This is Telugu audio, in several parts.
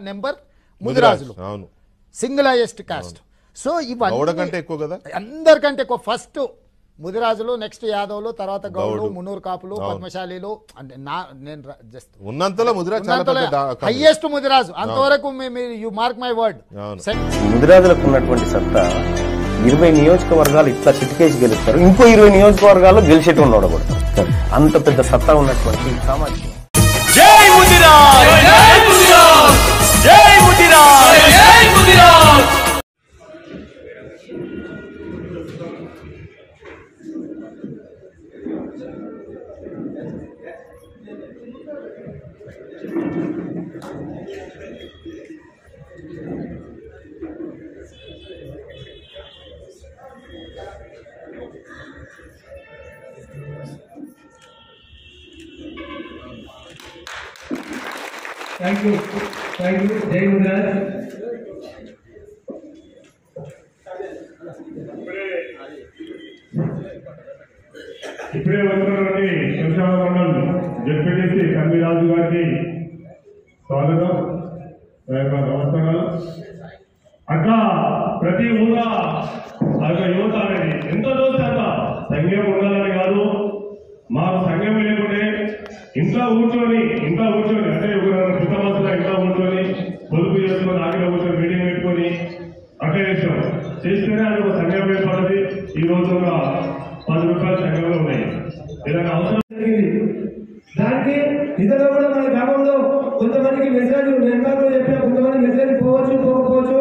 నెంబర్ ముదిరాజులు సింగిల్ హైయెస్ట్ కాస్ట్. సో ఇవన్నీ అందరికంటే ఎక్కువ ఫస్ట్ ముదిరాజులు, నెక్స్ట్ యాదవులు, తర్వాత గౌడు, మున్నూరు కాపులు, పద్మశాలీలు. అంటే హైయెస్ట్ ముదిరాజు అంతవరకు యు మార్క్ మై వర్డ్. ముదిరాజులకు ఉన్నటువంటి సత్తా 20 నియోజకవర్గాలు ఇట్లా చిటికేసి గెలుస్తారు, ఇంకో 20 నియోజకవర్గాల్లో గెలిచేట్టు ఉన్నాడు కూడా. అంత పెద్ద సత్తా ఉన్నటువంటి సామాజిక. జై ముదిరాజ్, జై ముదిరాజ్, జై ముదిరాజ్, జై Mudiraj. Thank you, Jai Mudiraj. ఇప్పుడే వచ్చినటువంటి శంషాబాద్ మండలం జడ్పీటీసీ కన్వీరాజు గారికి స్వాగతం, నమస్కారాలు. అట్లా ప్రతి ఊళ్ళో యువత అనేది ఎంత చూస్తే అంత సంఘం ఉండాలని కాదు. మాకు సంఘం లేకుంటే ఇంట్లో కూర్చొని అంటే కొత్త మనసులో ఇంట్లో కూర్చొని పొదుపు చేసుకొని ఆగిలో కూర్చొని మీటింగ్ పెట్టుకొని అట్లే చేస్తేనే అది ఒక సంఘం ఏర్పడింది. ఈ రోజు ఒక 10 రూపాయల సంఘంలో ఉన్నాయి. ఏదైనా అవసరం దానికి నిజంగా కూడా మన గ్రామంలో కొంతమందికి మెసేజ్ నిర్మాణంలో చెప్పిన కొంతమంది మెసేజ్ పోకపోవచ్చు.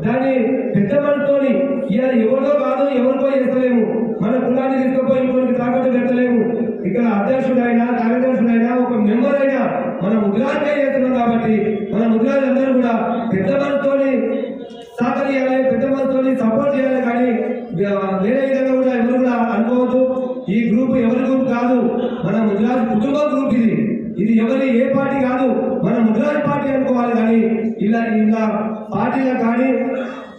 దాన్ని పెద్ద మనతోని ఇలా ఎవరితో కాదు, ఎవరికో చేస్తలేము. మన కులాన్ని తీసుకుపోయి ఇంకొకరికి తాకట్టు పెట్టలేము. ఇక్కడ అధ్యక్షుడైనా, కార్యదర్శుడైనా, ఒక మెంబర్ అయినా మన ముద్రాజే చేస్తున్నాం. కాబట్టి మన ముద్రాజందరూ కూడా పెద్ద మనతోని సహకరించాలి, పెద్ద మనతోని సపోర్ట్ చేయాలి. కానీ వేరే విధంగా కూడా ఎవరు కూడా అనుకోవద్దు. ఈ గ్రూప్ ఎవరి గ్రూప్ కాదు, మన ముద్రాజ్ కుటుంబ గ్రూప్. ఇది ఎవరి ఏ పార్టీ కాదు, మన ముద్రాజ్ పార్టీ అనుకోవాలి. కానీ ఇలా పార్టీలకు కానీ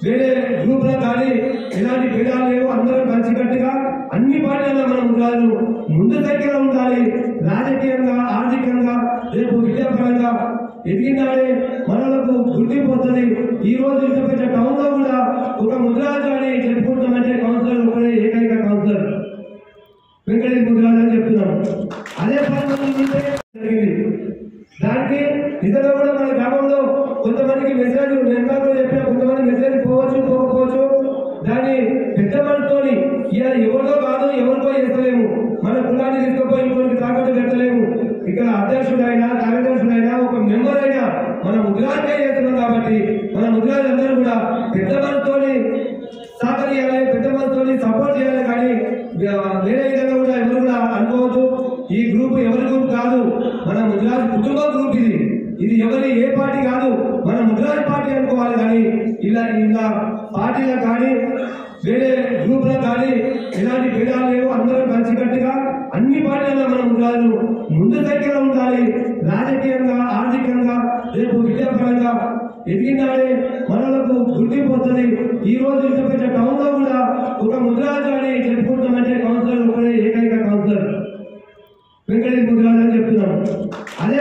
వేరే గ్రూప్లకు కానీ ఎలాంటి భేదాలు లేవు. అందరూ కలిసికట్టుగా అన్ని పార్టీలలో మన ముద్రాజు ముందు దగ్గర ఉండాలి. రాజకీయంగా, ఆర్థికంగా, రేపు విద్యాపరంగా ఎదిగినాడే మనలకు గుర్తింపు వస్తుంది. ఈ రోజు ఇంత టౌన్ లో కూడా ఒక ముద్రాజు అని చెప్పుకుంటామంటే కౌన్సిలర్ ఒకటే, ఏకైక కౌన్సిలర్ వెంకటేష్ ముద్రాజు అని చెప్తున్నాం. అదే జరిగింది. దానికి నిజంగా కూడా మన గ్రామంలో కొంతమందికి మెసేజ్ నిర్మాణంలో చెప్పిన కొంతమంది మెసేజ్ పోకపోవచ్చు. దాన్ని పెద్ద మనతోని ఇలా ఎవరితో కాదు, ఎవరికో చేస్తలేము. మన కులాన్ని తీసుకుపోయి ఇంకొకరికి తాకట్టు పెట్టలేము. ఇక్కడ అధ్యక్షుడైనా, కార్యదర్శుడైనా, ఒక మెంబర్ అయినా మన ముద్రాజే చేస్తున్నాం. కాబట్టి మన ముద్రాజందరూ కూడా పెద్ద మనతోని సహకరించాలి, పెద్ద మనతోని సపోర్ట్ చేయాలి. కానీ వేరే విధంగా కూడా ఎవరు కూడా అనుకోవద్దు. ఈ గ్రూప్ ఎవరి గ్రూప్ కాదు, మన ముద్రాజ్ కుటుంబ గ్రూప్. ఇది ఎవరి ఏ పార్టీ కాదు, మన ముద్రాజ్ పార్టీ అనుకోవాలి. కానీ ఇలా పార్టీలకు కానీ వేరే గ్రూప్లకు కానీ ఎలాంటి భేదాలు లేవు. అందరూ కలిసికట్టుగా అన్ని పార్టీలలో మన ముద్రాజు ముందు దగ్గర ఉండాలి. రాజకీయంగా, ఆర్థికంగా, రేపు విద్యాపరంగా ఎదిగినాడే మనలకు గుర్తింపు వస్తుంది. ఈ రోజు ఇంత పెద్ద టౌన్ లో కూడా ఒక ముద్రాజు అని చెప్పుకుంటామంటే కౌన్సిలర్ ఒకటే, ఏకైక కౌన్సిలర్ వెంకటేష్ ముద్రాజు అని చెప్తున్నాం. అదే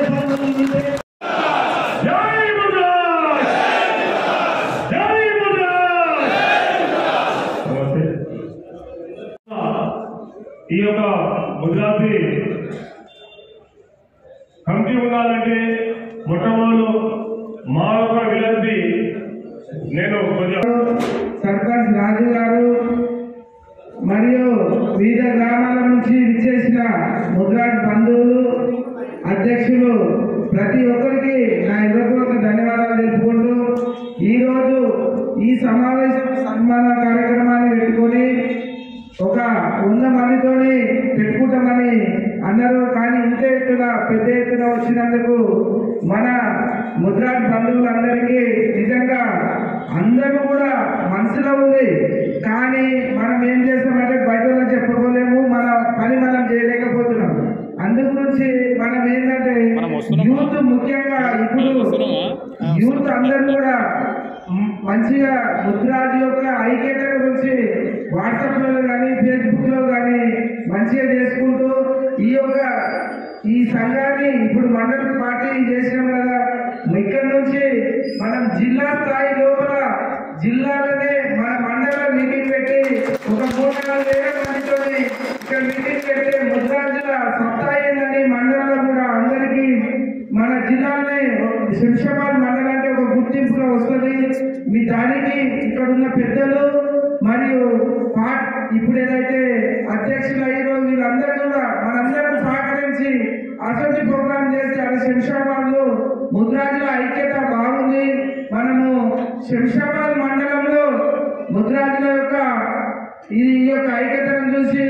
ఈ యొక్క ముద్రాజీ కమిటీ ఉండాలంటే మొట్టమొదలు మా యొక్క విలంతి నేను సర్పంచ్ రాజు గారు మరియు వివిధ గ్రామాల నుంచి విచ్చేసిన ముద్రాజ్ బంధువులు, అధ్యక్షులు ప్రతి ఒక్కరికి నా హృదయపూర్వక ధన్యవాదాలు తెలుపుకుంటూ ఈరోజు ఈ సమావేశం సన్మాన కార్యక్రమాన్ని పెట్టుకొని ఒక 100 మందితోని పెట్టుకుంటామని అన్నారు. కానీ ఇంత ఎత్తున పెద్ద ఎత్తున వచ్చినందుకు మన ముద్రాజ్ బంధువులందరికీ నిజంగా అందరూ కూడా మనసులో ఉంది. కానీ మనం ఏం చేస్తామంటే బయటలో చెప్పుకోలేము, మన పని మనం చేయలేకపోతున్నాం. అందుగురించి మనం ఏంటంటే యూత్ ముఖ్యంగా ఇప్పుడు యూత్ అందరూ కూడా మంచిగా ముద్రాజ్ యొక్క ఐక్యత గురించి వాట్సాప్ లో కానీ, ఫేస్బుక్ లో కానీ మంచిగా చేసుకుంటూ ఈ యొక్క ఈ సంఘాన్ని ఇప్పుడు మండల పార్టీ చేసినాం కదా, ఇక్కడ నుంచి మనం జిల్లా స్థాయి లోపల జిల్లాలోనే మన మండల మీటింగ్ పెట్టి ఒక 3,000 మందితో ఇక్కడ మీటింగ్ పెడితే ముద్రాజుల సత్తా ఏందని మండలంలో కూడా అందరికీ మన జిల్లాలోనే శంషాబాద్ మండలం అంటే ఒక గుర్తింపుగా వస్తుంది. మీ దానికి ఇక్కడ ఉన్న పెద్దలు మరియు ఇప్పుడు ఏదైతే అధ్యక్షులు అయ్యారో వీళ్ళందరూ కూడా మనందరం సహకరించి అసెంబ్లీ ప్రోగ్రామ్ చేసి అది శంషాబాద్ లో ముద్రాజుల ఐక్యత బాగుంది. మనము శంషాబాద్ మండలంలో ముద్రాజుల యొక్క ఈ యొక్క ఐక్యతను చూసి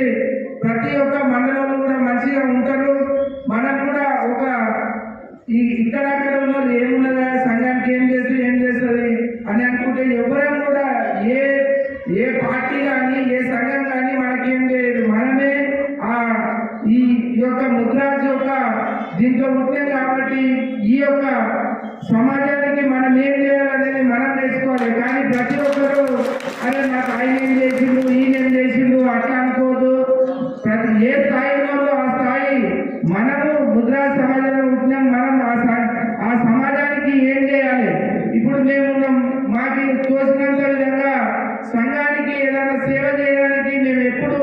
ప్రతి ఒక్క మండలంలో కూడా మంచిగా ఉంటారు. మనం కూడా ఒక ఇక్కడ ఉన్న ఏమున్నదా సంఘానికి ఏం చేస్తుంది అని అనుకుంటే ఎవరైనా కూడా ఏ పార్టీ కానీ ఏ సంఘం కానీ మనకేం చేయదు. మనమే ఈ యొక్క ముద్రాజ్ యొక్క దీంట్లో ఉంటాం కాబట్టి ఈ యొక్క సమాజానికి మనం ఏం చేయాలనేది మనం నేర్చుకోవాలి. కానీ ప్రతి ఒక్కరు అరే నాకు ఆయన ఏం చేసిండు ఈయనేం చేసిండు అట్లా అనుకోదు. ప్రతి ఏ స్థాయిలో ఆ స్థాయి మనము ముద్రాజ్ సమాజంలో ఉంటున్నాం. మనం ఆ సమాజానికి ఏం చేయాలి. ఇప్పుడు మేము మాకు తోచినంత విధంగా సంఘానికి ఏదైనా సేవ చేయడానికి మేము ఎప్పుడు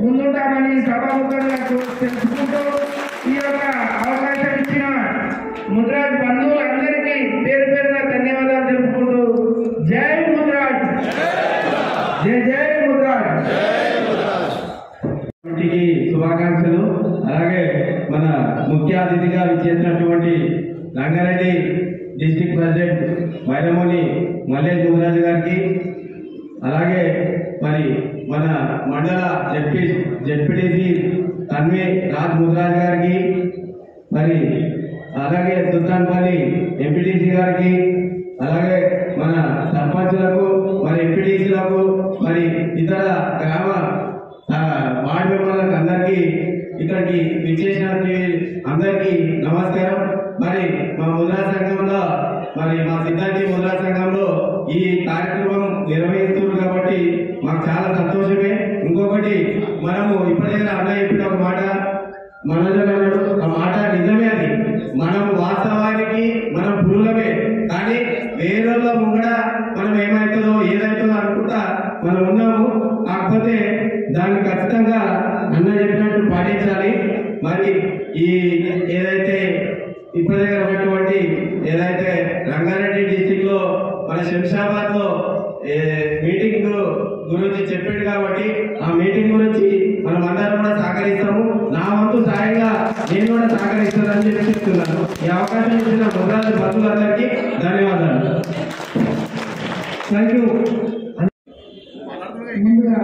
ముందుంటామని సభాముఖంగా తెలుసుకుంటూ ఈ యొక్క అవకాశం ఇచ్చిన ముద్రాజ్ బంధువులందరికీ పేరు పేరున ధన్యవాదాలు తెలుపుకుంటూ జై ముద్రాజ్, జై జై ముద్రాజ్. శుభాకాంక్షలు. అలాగే మన ముఖ్య అతిథిగా విచ్చేసినటువంటి రంగారెడ్డి డిస్ట్రిక్ట్ ప్రెసిడెంట్ వైరమూని మల్లేష్ ముద్రాజ్ గారికి, అలాగే మరి మన మండల జెడ్పీటీసీ తన్వి రాజ్ ముద్రాజ్ గారికి, మరి అలాగే సుల్తాన్పల్లి ఎంపీటీసీ గారికి, అలాగే మన సర్పంచులకు మరి ఎంపీటీసీలకు మరి ఇతర గ్రామ వార్డు మెంబర్లకు అందరికీ ఇక్కడికి విచ్చేసిన అందరికీ నమస్కారం. మరి మా ముద్రా సంఘంలో మరి మా సిద్ధాంతి ముద్రా సంఘంలో ఈ కార్యక్రమం నిర్వహిస్తున్నారు కాబట్టి మాకు చాలా సంతోషమే. ఇంకొకటి మనము ఇప్పటికైనా అన్నయ్య చెప్పిన ఒక మాట మనోజన్నాడు, ఆ మాట నిజమే. అది మనం వాస్తవానికి మనం పురులమే, కానీ వేరేలో ముంగడ మనం ఏమవుతుందో ఏదవుతుందో అనుకుంటా మనం ఉన్నాము. కాకపోతే దాన్ని ఖచ్చితంగా అన్న చెప్పినట్టు పాటించాలి. మరి ఈ ఏదైతే ఇప్పుడు దగ్గర ఉన్నటువంటి ఏదైతే రంగారెడ్డి డిస్టిక్ లో మన శంషాబాద్ లో మీటింగ్ గురించి చెప్పిండు కాబట్టి ఆ మీటింగ్ గురించి మనం అందరం కూడా సహకరిస్తాము. నా వంతు సాయంగా నేను కూడా సహకరిస్తానని చెప్పి చెప్తున్నాను. ఈ అవకాశం ఇచ్చిన ముద్రాజు బంధువులందరికీ ధన్యవాదాలు. Thank you. ముందుగా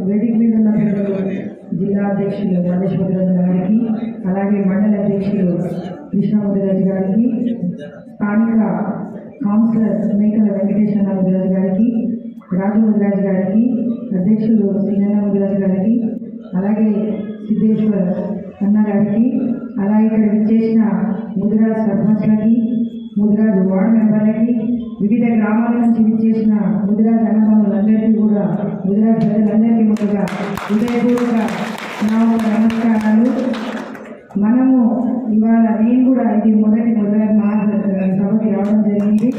వేదిక మీద ఉన్న పెద్దలు జిల్లా అధ్యక్షులు మల్లేష్ ముద్రాజ్ గారికి, అలాగే మండల అధ్యక్షులు కృష్ణ ముద్రాజ్ గారికి, స్థానిక కౌన్సిలర్ మేకల వెంకటేశ్వర ముద్రాజ్ గారికి, రాజు ముద్రాజ్ గారికి, అధ్యక్షులు శ్రీనన్న ముద్రాజ్ గారికి, అలాగే సిద్ధేశ్వర్ అన్న గారికి, అలాగే ఇక్కడ విచ్చేసిన ముద్రాజ్ సర్పంచ్లకి, ముద్రాజ్ వార్డు మెంబర్లకి, వివిధ గ్రామాల నుంచి విచ్చేసిన ముద్రాజ్ అన్నదమ్ములందరికీ కూడా ముద్రాజ్ ప్రజలందరికీ ముందుగా హృదయపూర్వక నా నమస్కారాలు. మనము ఇవాళ నేను కూడా ఇది మొదటి ముద్రాజ్ మహాసభకి రావడం జరిగింది.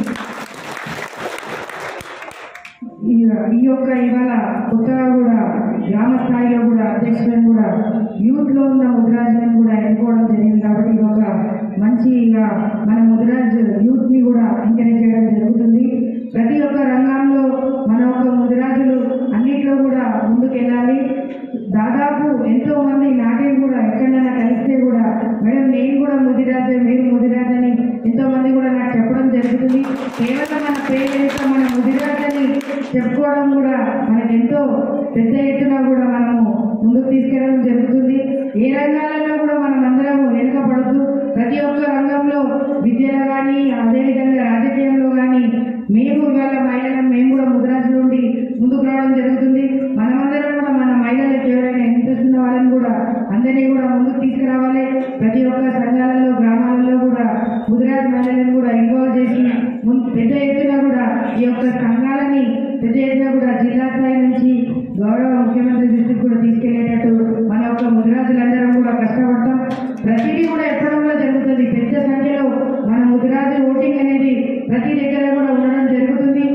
ఈ యొక్క ఇవాళ కొత్తగా కూడా గ్రామ స్థాయిలో కూడా అధ్యక్షులను కూడా యూత్ లో ఉన్న ముద్రాజులను కూడా ఎన్నుకోవడం జరిగింది. కాబట్టి ఇది ఒక మంచి మన ముద్రాజ్ యూత్ ని కూడా ఎంకరేజ్ చేయడం జరుగుతుంది. ప్రతి ఒక్క రంగంలో మన ఒక ముద్రాజులు అన్నిట్లో కూడా ముందుకెళ్ళాలి. దాదాపు ఎంతో మంది నాకే కూడా ఎక్కడైనా కలిస్తే కూడా మేడం నేను కూడా ముదిరాజే మీరు ముదిరాజ్ అని ఎంతో మంది కూడా నాకు చెప్పడం జరుగుతుంది. కేవలం మన పేరు మన ముదిరాజ్ అని చెప్పుకోవడం కూడా మనకు ఎంతో పెద్ద ఎత్తున కూడా మనము ముందుకు తీసుకెళ్ళడం జరుగుతుంది. ఏ రంగాలలో కూడా మనం అందరము వెనుకబడుతూ ప్రతి ఒక్క రంగంలో విద్యలో కానీ అదేవిధంగా రాజకీయంలో కానీ మేము ఇవాళ మహిళలను మేము కూడా ముద్రాజుల నుండి ముందుకు రావడం జరుగుతుంది. మనమందరం కూడా మన మహిళలకు ఎవరైనా ఇంట్రెస్ట్ ఉన్న వాళ్ళని కూడా అందరినీ కూడా ముందుకు తీసుకురావాలి. ప్రతి ఒక్క సంఘాలలో గ్రామాలలో కూడా ముద్రాజ్ మహిళలను కూడా ఇన్వాల్వ్ చేసి పెద్ద ఎత్తున కూడా ఈ యొక్క సంఘాలని పెద్ద ఎత్తున కూడా జిల్లా స్థాయి నుంచి గౌరవ ముఖ్యమంత్రి దృష్టికి కూడా తీసుకెళ్లేటట్టు మన యొక్క ముద్రాజులందరం కూడా కష్టపడతాం. ప్రతిదీ కూడా ఎప్పటి కూడా జరుగుతుంది. పెద్ద సంఖ్యలో మన ముద్రాజు ఓటింగ్ అనేది దగ్గర కూడా ఉండడం జరుగుతుంది.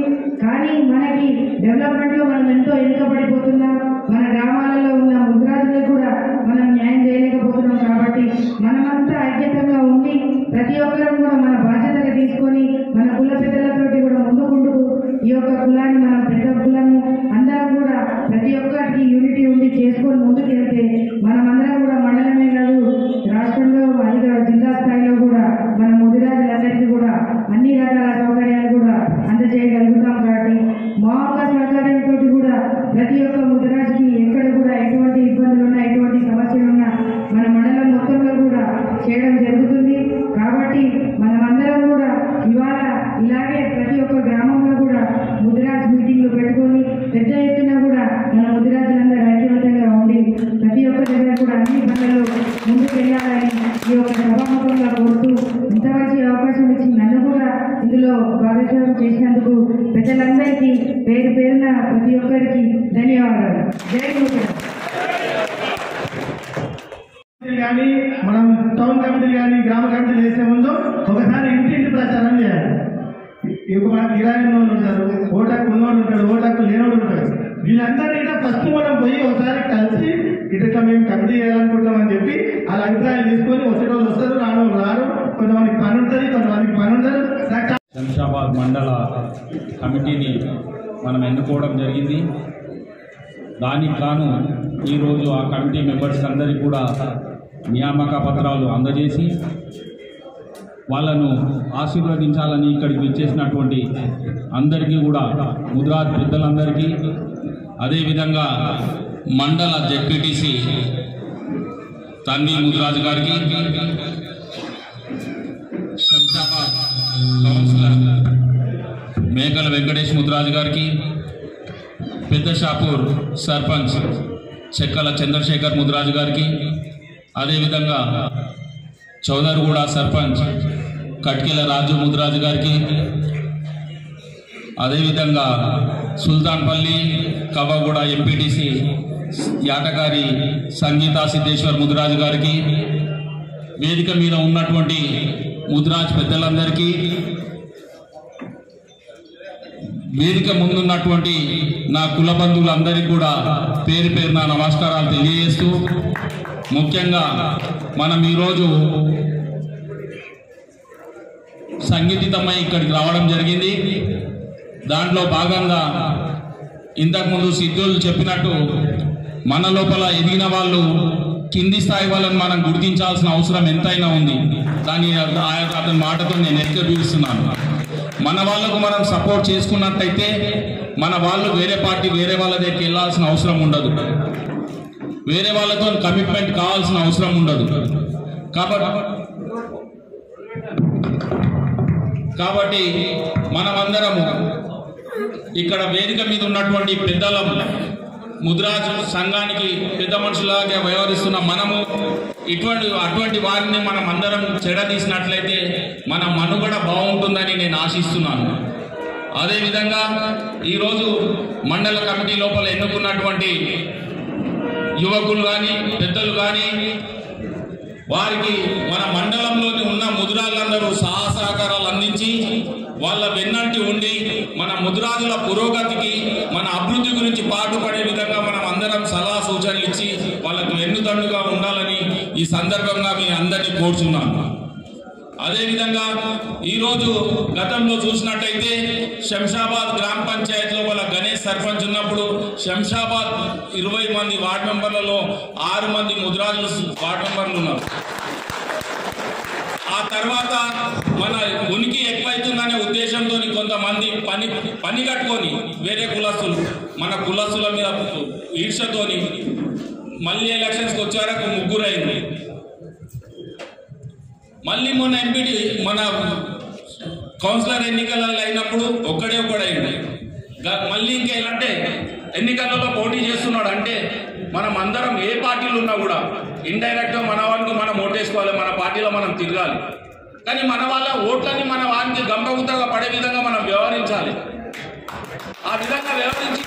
కానీ మనకి డెవలప్మెంట్ లో మనం ఎంతో వెనుకబడిపోతున్నాం. మన గ్రామాలలో ఉన్న ముద్రాజులకు కూడా మనం న్యాయం చేయలేకపోతున్నాం. కాబట్టి మనమంతా ఐక్యతంగా ఉండి ప్రతి ఒక్కరం కూడా మన బాధ్యతగా తీసుకొని మన కుల పెద్దలతోటి కూడా ముందుకుంటూ ఈ యొక్క కులాన్ని మనం పెద్ద కులము అందరం కూడా ప్రతి ఒక్కరికి యూనిటీ ఉండి చేసుకొని ముందుకు వెళ్తే మనమందరం కూడా మండలమే కాదు రాష్ట్రంలో అధిక జిల్లా స్థాయిలో కూడా మన ముదిరాజులందరికీ కూడా అన్ని రకాల సౌకర్యాలు కూడా అందజేయగలుగుతాం. కాబట్టి మా ఒక్క సహకారంతో కూడా ప్రతి ఒక్క ముదిరాజుకి ఎక్కడ కూడా ఎటువంటి ఇబ్బందులు ఉన్నా ఎటువంటి సమస్యలు ఉన్నా మన మండలం మొత్తంలో కూడా చేయడం జరుగుతుంది. కాబట్టి మనమందరం కూడా ఇవాళ ఇలాగే ప్రతి ఒక్క గ్రామంలో కూడా ముదిరాజ్ మీటింగ్లు పెట్టుకొని పెద్ద ఎత్తున కూడా మన ముదిరాజులందరూ ఐక్యవంతంగా ఉండి ప్రతి ఒక్క దగ్గర కూడా అన్ని పనులు ముందుకు వెళ్ళాలని ఈ యొక్క సభాముఖంగా కోరుతూ ఇంత మంచి అవకాశం ఇచ్చి నన్ను కూడా ఇందులో భాగస్వామ్యం చేసినందుకు ప్రజలందరికీ పేరు పేరున ప్రతి ఒక్కరికి ధన్యవాదాలు. జై ముదిరాజ్. కానీ మనం టౌన్ కమిటీలు కానీ గ్రామ కమిటీలు వేసే ముందు ఒకసారి ఇంటింటి ప్రచారం చేయాలి. ఇప్పుడు మనకు కిరాయి ఉన్నోళ్ళు ఉంటారు, ఓటాకు ఉన్నోడు ఉంటాడు, ఓటాకు లేనోడు ఉంటాడు. వీళ్ళందరినీ ఫస్ట్ మనం పోయి ఒకసారి కలిసి ఇట్లా మేము కమిటీ చేయాలనుకుంటామని చెప్పి వాళ్ళ అభిప్రాయాలు తీసుకొని వచ్చే రోజు వస్తారు, రాను రారు, కొంతమందికి పని ఉంటుంది, కొంతమందికి పని ఉండదు. శంషాబాద్ మండల కమిటీని మనం ఎన్నుకోవడం జరిగింది. దానికి గాను ఈరోజు ఆ కమిటీ మెంబర్స్ అందరికీ కూడా నియామక పత్రాలు అందజేసి వాళ్ళను ఆశీర్వదించాలని ఇక్కడికి విచ్చేసినటువంటి అందరికీ కూడా ముదిరాజ్ పెద్దలందరికీ, అదేవిధంగా మండల జెడ్పీటీసీ తన్వి ముదిరాజు గారికి, శంషాబాద్ కౌన్సిలర్ మేకల వెంకటేష్ ముదిరాజు గారికి, పెద్ద షాపూర్ సర్పంచ్ చెక్కల చంద్రశేఖర్ ముదిరాజు గారికి, అదేవిధంగా చౌదరిగూడ సర్పంచ్ కట్కెల రాజు ముదిరాజు గారికి, అదేవిధంగా సుల్తాన్పల్లి కవ్వగూడ ఎంపీటీసీ యాటగారి సంగీతా సిద్ధేశ్వర్ ముదిరాజు గారికి, వేదిక మీద ఉన్నటువంటి ముదిరాజ్ పెద్దలందరికీ, వేదిక ముందున్నటువంటి నా కుల బంధువులందరికీ కూడా పేరు పేరున నమస్కారాలు తెలియజేస్తూ, ముఖ్యంగా మనం ఈరోజు సంఘటితమై ఇక్కడికి రావడం జరిగింది. దాంట్లో భాగంగా ఇంతకుముందు సిద్ధులు చెప్పినట్టు మన లోపల ఎదిగిన వాళ్ళు కింది స్థాయి వాళ్ళని మనం గుర్తించాల్సిన అవసరం ఎంతైనా ఉంది. దాని అతని మాటతో నేను ఎత్తుపిస్తున్నాను. మన వాళ్ళకు మనం సపోర్ట్ చేసుకున్నట్టయితే మన వాళ్ళు వేరే పార్టీ వేరే వాళ్ళ దగ్గరికి వెళ్ళాల్సిన అవసరం ఉండదు, వేరే వాళ్ళతో కమిట్మెంట్ కావాల్సిన అవసరం ఉండదు. కాబట్టి మనమందరము ఇక్కడ వేదిక మీద ఉన్నటువంటి పెద్దల ముదిరాజ్ సంఘానికి పెద్ద మనుషులాగా వ్యవహరిస్తున్న మనము అటువంటి వారిని మనం అందరం చెడదీసినట్లయితే మన మనుగడ బాగుంటుందని నేను ఆశిస్తున్నాను. అదేవిధంగా ఈరోజు మండల కమిటీ లోపల ఎన్నుకున్నటువంటి యువకులు కానీ పెద్దలు కానీ వారికి మన మండలంలోని ఉన్న ముదిరాజులందరూ సహకారాలు అందించి వాళ్ళ వెన్నంటి ఉండి మన ముదిరాజుల పురోగతికి మన అభివృద్ధి గురించి పాటుపడే విధంగా మనం అందరం సలహా సూచనలు ఇచ్చి వాళ్ళకు వెన్నుదండుగా ఉండాలని ఈ సందర్భంగా మీ అందరినీ కోరుచున్నాను. అదేవిధంగా ఈరోజు గతంలో చూసినట్టయితే శంషాబాద్ గ్రామ పంచాయతీలో వాళ్ళ గణేష్ సర్పంచ్ ఉన్నప్పుడు శంషాబాద్ 20 మంది వార్డు మెంబర్లలో 6 మంది ముదిరాజులు వార్డు మెంబర్లు ఉన్నారు. ఆ తర్వాత మన ఉనికి ఎక్కువైతుందనే ఉద్దేశంతో కొంతమంది పని కట్టుకొని వేరే కులస్తులు మన కులస్తుల మీద ఈర్షతోని మళ్ళీ ఎలక్షన్స్కి వచ్చారకు 3 అయింది. మళ్ళీ మొన్న ఎంపీటీ మన కౌన్సిలర్ ఎన్నికలలో అయినప్పుడు ఒక్కడైంది. మళ్ళీ ఇంకేంటంటే ఎన్నికలలో పోటీ చేస్తున్నాడు అంటే మనం అందరం ఏ పార్టీలు ఉన్నా కూడా ఇండైరెక్ట్గా మన వాళ్ళకి మనం ఓటేసుకోవాలి, మన పార్టీలో మనం తిరగాలి. కానీ మన వాళ్ళ ఓట్లని మన వారికి గంపగుత్తగా పడే విధంగా మనం వ్యవహరించాలి. ఆ విధంగా వ్యవహరించి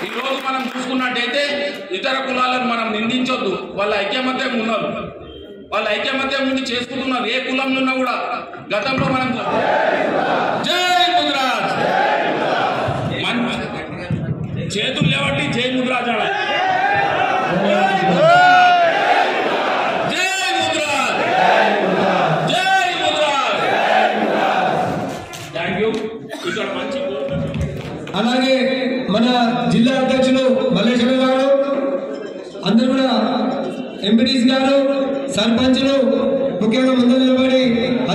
ఈరోజు మనం చూసుకున్నట్టయితే ఇతర కులాలను మనం నిందించొద్దు. వాళ్ళ ఐక్యమత్యం ఉన్నారు, వాళ్ళ ఐక్యమత్యం ఉండి చేసుకుంటున్నారు. ఏ కులంలో ఉన్నా కూడా గతంలో మనం జై మీరు ఇక్కడ మంచి అలాగే మన జిల్లా అధ్యక్షులు మల్లేశ్వర గారు, అందరూ కూడా ఎంపీటీసీ గారు, సర్పంచులు ముఖ్యంగా ముందు నిలబడి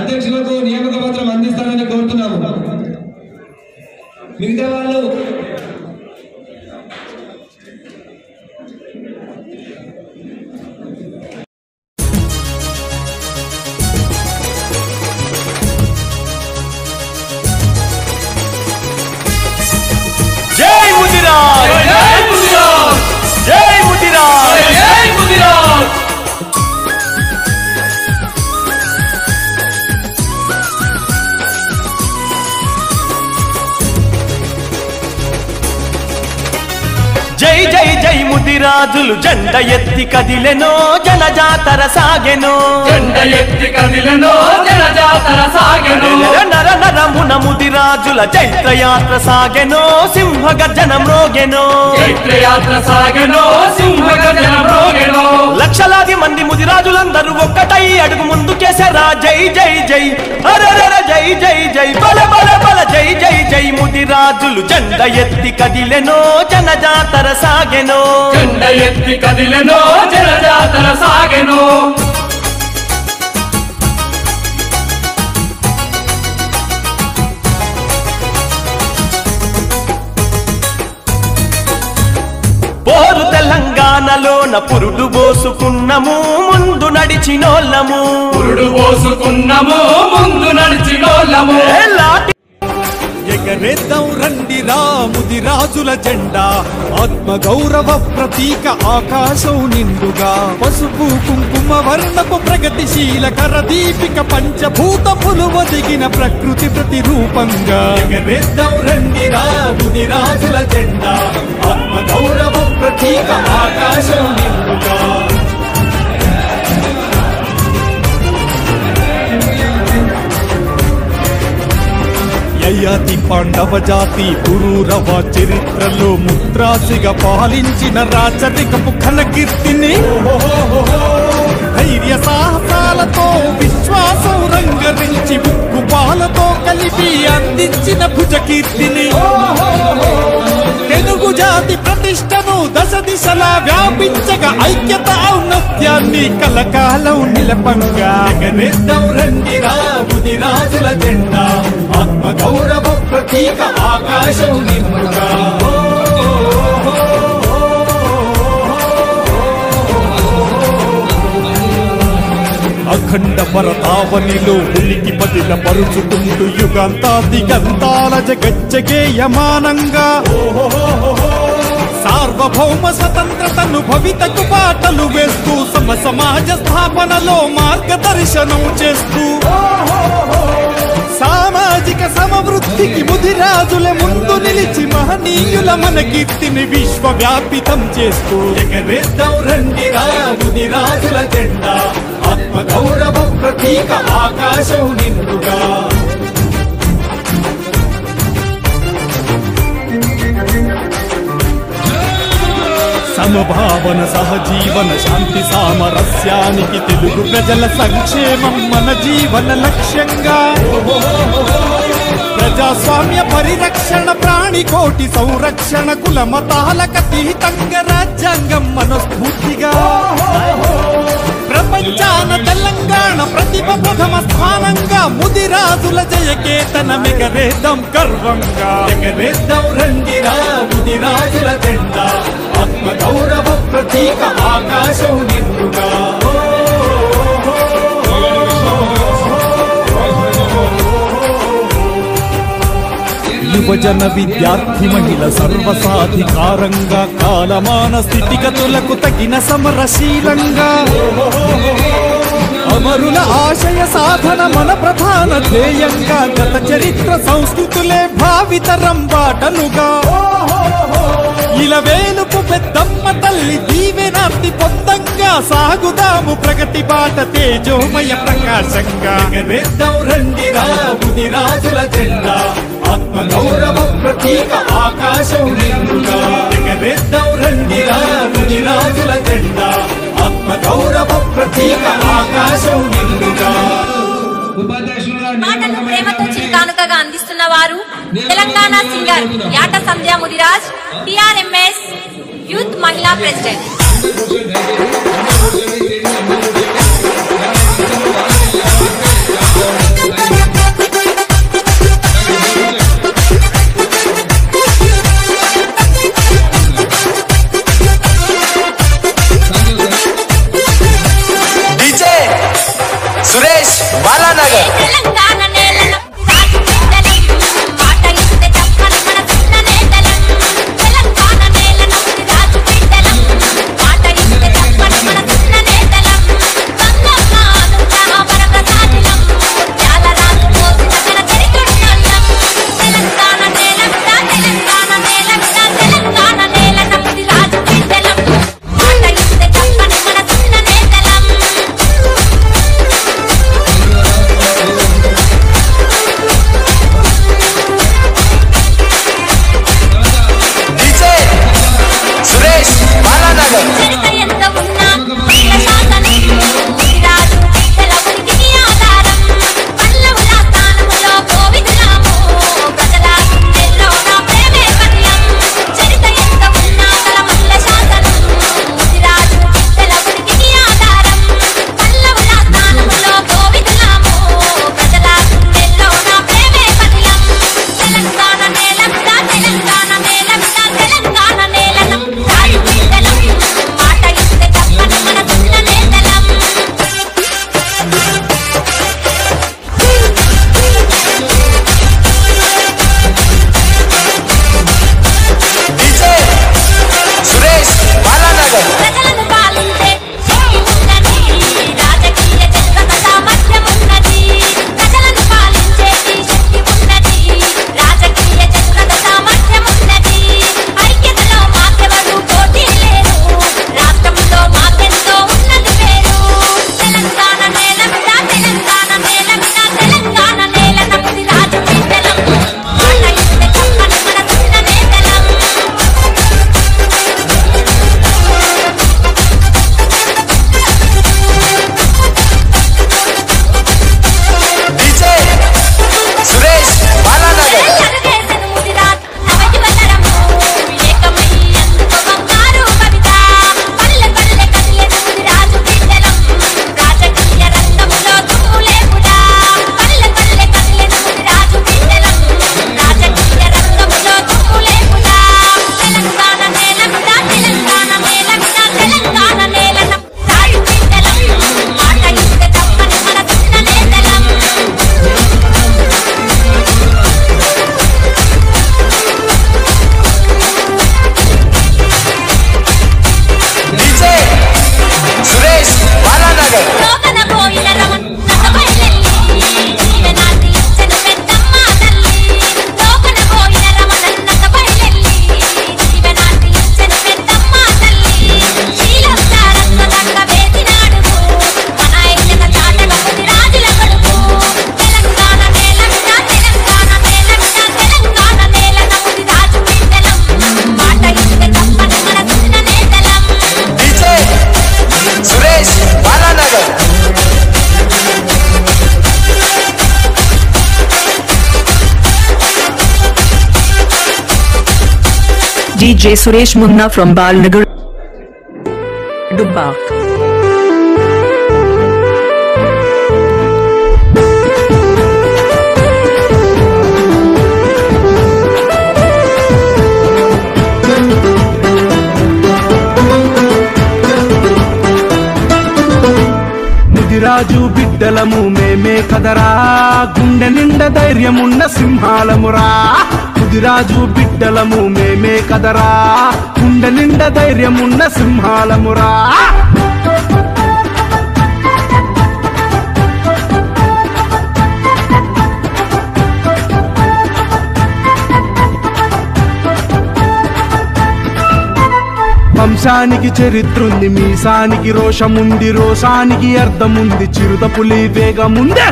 అధ్యక్షులకు నియామక పత్రం అందిస్తారని కోరుతున్నాము. మిగతా వాళ్ళు జై ముదిరాజ్ జై ముదిరాజ్ జై ముదిరాజ్ జై ముదిరాజ్. జై జై జై ముదిరాజులు జెండ ఎత్తి కదిలెనో జనజాతర సాగెనో, జెండ ఎత్తి కదిలెనో జనజాతర సాగెనో, నర నరమున ముదిరాజుల చైత్రయాత్ర సాగెనో, సింహ గర్జన మ్రోగెనో, చైత్రయాత్ర సాగెనో, సింహ గర్జన మ్రోగెనో. లక్షలాది మంది ముదిరాజులందరూ ఒక్కటై అడుగు ముందుకేసరా జై జై జై అరరర జై జై జై బల బల బల జై జై జై ముదిరాజులు జెండ ఎత్తి కదిలెనో జనజాతర సాగెనో, జెండ ఎత్తి కదిలెనో జనజాతర సాగెనో. పోరు తెలంగాణలోన పురుడు పోసుకున్నము ముందు నడిచినోళ్ళము, పురుడు పోసుకున్నము ముందు నడిచినోళ్ళము. ఎగరేద్దాం రండి రా ముదిరాజుల జెండా, ఆత్మ గౌరవ ప్రతీక ఆకాశం నిండుగా, పసుపు కుంకుమ వర్ణపు ప్రగతిశీల కరదీపిక పంచభూతములు ఒదిగిన ప్రకృతి ప్రతిరూపంగా. ఎగరేద్దాం రండి రా ముదిరాజుల జెండా, ఆత్మ గౌరవ ప్రతీక ఆకాశం నిండుగా. యయాతి పాండవ జాతి పురూరవ చరిత్రలో ముద్రాసిగా పాలించిన రాచరికపు ఘనకీర్తిని, ధైర్య సాహసాలతో విశ్వాసం రంగరించి ఉక్కుపాలతో కలిపి అందించిన భుజకీర్తిని, తెలుగు జాతి ప్రతిష్టను దశ దిశలా వ్యాపించగా ఐక్యత ఔన్నత్యాన్ని కలకాలం నిలపంగా. ఎగరేద్దాం రండి రా ముదిరాజుల జెండా, ఆత్మ గౌరవ ప్రతీక ఆకాశం నిండుగా. అఖండ పరతావనిలో ఉనికి పదిల పరుచుకుంటూ యుగాంతాదిగంతాల జగజ్జగేయమానంగా, సార్వభౌమ స్వతంత్రతను భవితకు బాటలు వేస్తూ సమ సమాజ స్థాపనలో మార్గదర్శనం చేస్తూ, సామాజిక సమవృద్ధికి ముదిరాజుల ముందు నిలిచి మహనీయుల మన కీర్తిని విశ్వవ్యాపితం చేస్తూ. ఎగరేద్దాం రండి రా ముదిరాజుల జెండా, ఆత్మ గౌరవ ప్రతీక ఆకాశం నిండుగా. సమభావన సహజీవన శాంతి సామరస్యానికి తెలుగు ప్రజల సంక్షేమం మన జీవన లక్ష్యంగా. ప్రజాస్వామ్య పరిరక్షణ ప్రాణికోటి సంరక్షణ కుల మతాలకు అతీతంగా రాజ్యాంగం మనస్ఫూర్తిగా. ప్రపంచాన తెలంగాణ ప్రతిభ ప్రథమ స్థానంగా ముదిరాజుల జయకేతన ఎగరేద్దాం గర్వంగా. ఎగరేద్దాం రండి రా ముదిరాజుల జెండా, ఆత్మ గౌరవ ప్రతీక ఆకాశం నిండుగా. యువజన విద్యార్థి మహిళ సర్వసాధికారంగా, కాలమాన స్థితిగతులకు తగిన సమరశీలంగా, అమరుల ఆశయ సాధన మన ప్రధాన ధ్యేయంగా, గత చరిత్ర సంస్కృతులే భావితరం బాటలుగా. ఇలా వేలుపు పెద్దమ్మ తల్లి దీవెనార్తి పొందంగా, సాగుదాము ప్రగతి బాట తేజోమయ ప్రకాశంగా. ఎగరేద్దాం రండి రా ముదిరాజుల జెండా, ఆత్మ గౌరవ ప్రతీక ఆకాశం నిండుగా. ఎగరేద్దాం రండి రా ముదిరాజుల జెండా, ఆత్మ గౌరవ ప్రతీక ఆకాశం నిండుగా. మాటను ప్రేమతో కానుకగా అందిస్తున్న వారు తెలంగాణ సింగర్ యాట సంధ్య ముదిరాజ్, TRMS యూత్ మహిళా ప్రెసిడెంట్. డీజే సురేష్ బాలానగర్. తెలంగాణ నేలను రాజు బిడ్డలం, మాట ఇస్తే తప్పని మన చిన్న నేతలం. తెలంగాణ నేలను రాజు బిడ్డలం, మాట ఇస్తే తప్పని మన చిన్న నేతలం. గంగమ్మ అనుగ్రహ వరప్రసాదిలం, ముత్యాల రాజు మోసిన మన చరిత్రున్నోళ్ళం. తెలంగాణ నేల బిడ్డ, తెలంగాణ నేల బిడ్డ, తెలంగాణ నేలను రాజు బిడ్డలం, మాట ఇస్తే తప్పని మన చిన్న నేతలం. డీజే సురేష్ బాలానగర్. చరిత్ర ఎంత ఉన్నా వీర శాసనం, ముదిరాజు బిడ్డల ఉనికికి ఆధారం. పల్లవుల స్థానములో కోవిదులాము, ప్రజల గుండెల్లో నా ప్రేమే పర్యం. చరిత్ర ఎంత ఉన్నా తలమల్ల శాసనం, ముదిరాజు బిడ్డల ఉనికికి ఆధారం. పల్లవుల స్థానములో కోవిదులాము, ప్రజల గుండెల్లో నా ప్రేమే పర్యం. తెలంగాణ నేల బిడ్డ, తెలంగాణ నేల బిడ్డ, తెలంగాణ నేలను రాజు బిడ్డలం, మాట ఇస్తే తప్పని మన చిన్న నేతలం. డీజే సురేష్ బాలానగర్. ప్రజలను పాలించే శక్తి ఉన్నది, రాజకీయ చతురత సామర్థ్యం ఉన్నది. ప్రజలను పాలించేటి శక్తి ఉన్నది, రాజకీయ చతురత సామర్థ్యం ఉన్నది. ఐక్యతలో మాకెవరు పోటీ లేరు, రాష్ట్రంలో మాకెంతో ఉన్నది పేరు. తెలంగాణ నేల బిడ్డ, తెలంగాణ నేల బిడ్డ, తెలంగాణ నేల నమ్ముది రాజు బిడ్డలం, మాట ఇస్తే తప్పని మన చిన్న నేతలం. డీజే సురేష్ బాలానగర్. అడుగేసిన ముదిరాజ్ నవయువతరము, ఏకమై అందుకో బంగారు కవిత. పల్లె పల్లె కదిలెను ముదిరాజు బిడ్డలం, రాజకీయ రంగములో దుమ్ములేపుడా. పల్లె పల్లె కదిలెను ముదిరాజు బిడ్డలం, రాజకీయ రంగములో దుమ్ములేపుడా. తెలంగాణ నేల బిడ్డ, తెలంగాణ నేల బిడ్డ, తెలంగాణ నేలను రాజు బిడ్డలం, మాట ఇస్తే తప్పని మన చిన్న నేతలం. డీజే సురేష్ బాలానగర్. లోకన పోయిన రమణ బయలెల్లి, జీవనాన్ని ఇచ్చెను పెద్దమ్మ తల్లి. లోకన పోయిన రమణన్నక బయలెల్లి, జీవనాన్ని ఇచ్చెను పెద్దమ్మ తల్లి. శ్రీలంక రంగదండ వేసినాడుగు, మన ఐక్యత చాటగ ముదిరాజుల కొడుకు. తెలంగాణ నేల బిడ్డ, తెలంగాణ నేల బిడ్డ, తెలంగాణ నేల నమ్ముది రాజు బిడ్డలం, మాట ఇస్తే తప్పని మన చిన్న నేతలం. DJ Suresh Balanagar. DJ Suresh Munna from Balnagar, Dubba. Mudiraju బిడ్డలము మేమే కదరా, గుండె నిండా ధైర్యమున్న సింహాలమురా. ముదిరాజు బిడ్డలము మేమే కదరా, గుండె నిండా ధైర్యమున్న సింహాలమురా. వంశానికి చరిత్రుంది, మీసానికి రోషముంది, రోషానికి అర్థముంది, చిరుత పులి వేగముందే.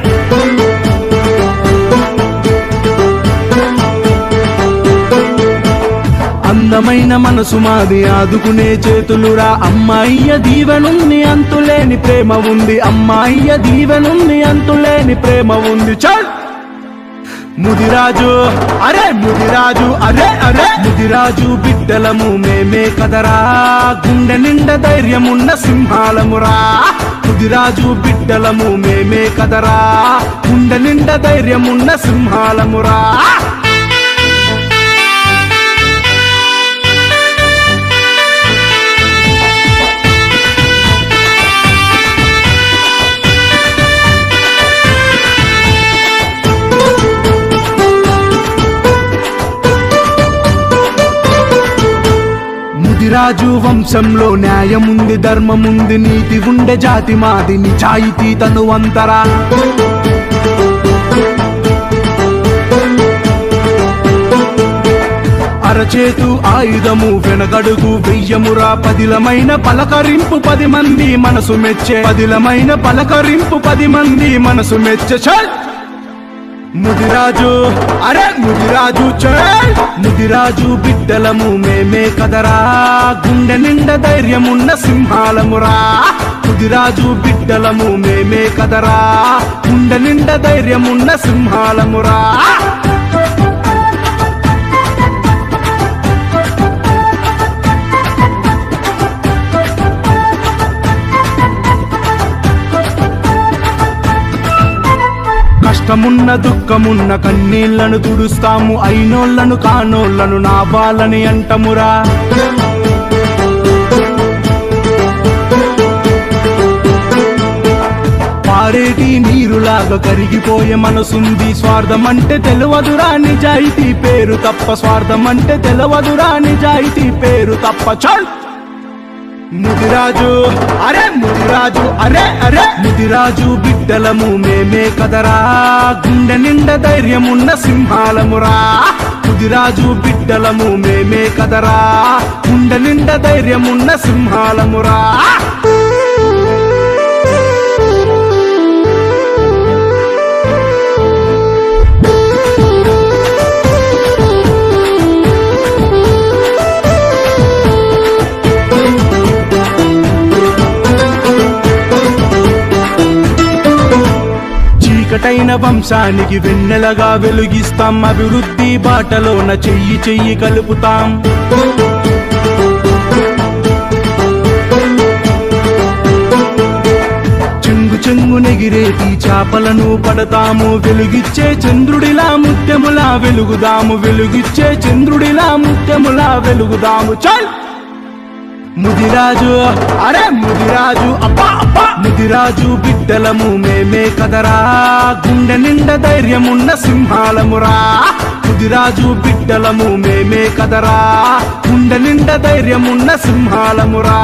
అందమైన మనసు మాది, ఆదుకునే చేతులురా. అమ్మాయ్య దీవెనుంది, అంతులేని ప్రేమ ఉంది. అమ్మాయ్య దీవెనుంది, అంతులేని ప్రేమ ఉంది. చల్ ముదిరాజు అరే ముదిరాజు అరే అరే ముదిరాజు బిడ్డలము మేమే కదరా గుండె నిండా ధైర్యమున్న సింహాలమురా ముదిరాజు బిడ్డలము మేమే కదరా గుండె నిండా ధైర్యమున్న సింహాలమురా ముదిరాజు వంశంలో న్యాయముంది ధర్మముంది నీతి ఉండే జాతి మాది నిజాయితీ తనువంతరా అరచేతు ఆయుధము వెనగడుగు వెయ్యమురా పదిలమైన పలకరింపు 10 మంది మనసు మెచ్చే పదిలమైన పలకరింపు 10 మంది మనసు మెచ్చే చల్ ముదిరాజు అరే ముదిరాజు చల్ ముదిరాజు బిడ్డలము మేమే కదరా గుండె నిండా ధైర్యమున్న సింహాలమురా ముదిరాజు బిడ్డలము మేమే కదరా గుండె నిండా ధైర్యమున్న సింహాలమురా కష్టమున్న దుఃఖమున్న కన్నీళ్లను తుడుస్తాము అయినోళ్లను కానోళ్లను నా బాలని అంటమురా పారేటి నీరులాగా కరిగిపోయే మనసుంది స్వార్థమంటే తెలవదురా నిజాయితీ పేరు తప్ప స్వార్థమంటే తెలవదురా నిజాయితీ పేరు తప్ప చల్ ముదిరాజు అరే ముదిరాజు అరే అరే ముదిరాజు బిడ్డలము మేమే కదరా గుండె నిండా ధైర్యమున్న సింహాలమురా ముదిరాజు బిడ్డలము మేమే కదరా గుండె నిండా ధైర్యమున్న సింహాలమురా చీకటైన వంశానికి వెన్నెలగా వెలుగిస్తాం అభివృద్ధి బాటలోన చెయ్యి చెయ్యి కలుపుతాం చెంగు చెంగు నెగిరేటి చాపలను పడతాము వెలుగిచ్చే చంద్రుడిలా ముత్యములా వెలుగుదాము వెలుగిచ్చే చంద్రుడిలా ముత్యములా వెలుగుదాము చల్ ముదిరాజు అరే ముదిరాజు అబ్బా అబ్బా ముదిరాజు బిడ్డలము మేమే కదరా గుండె నిండా ధైర్యమున్న సింహాలమురా ముదిరాజు బిడ్డలము మేమే కదరా గుండె నిండా ధైర్యమున్న సింహాలమురా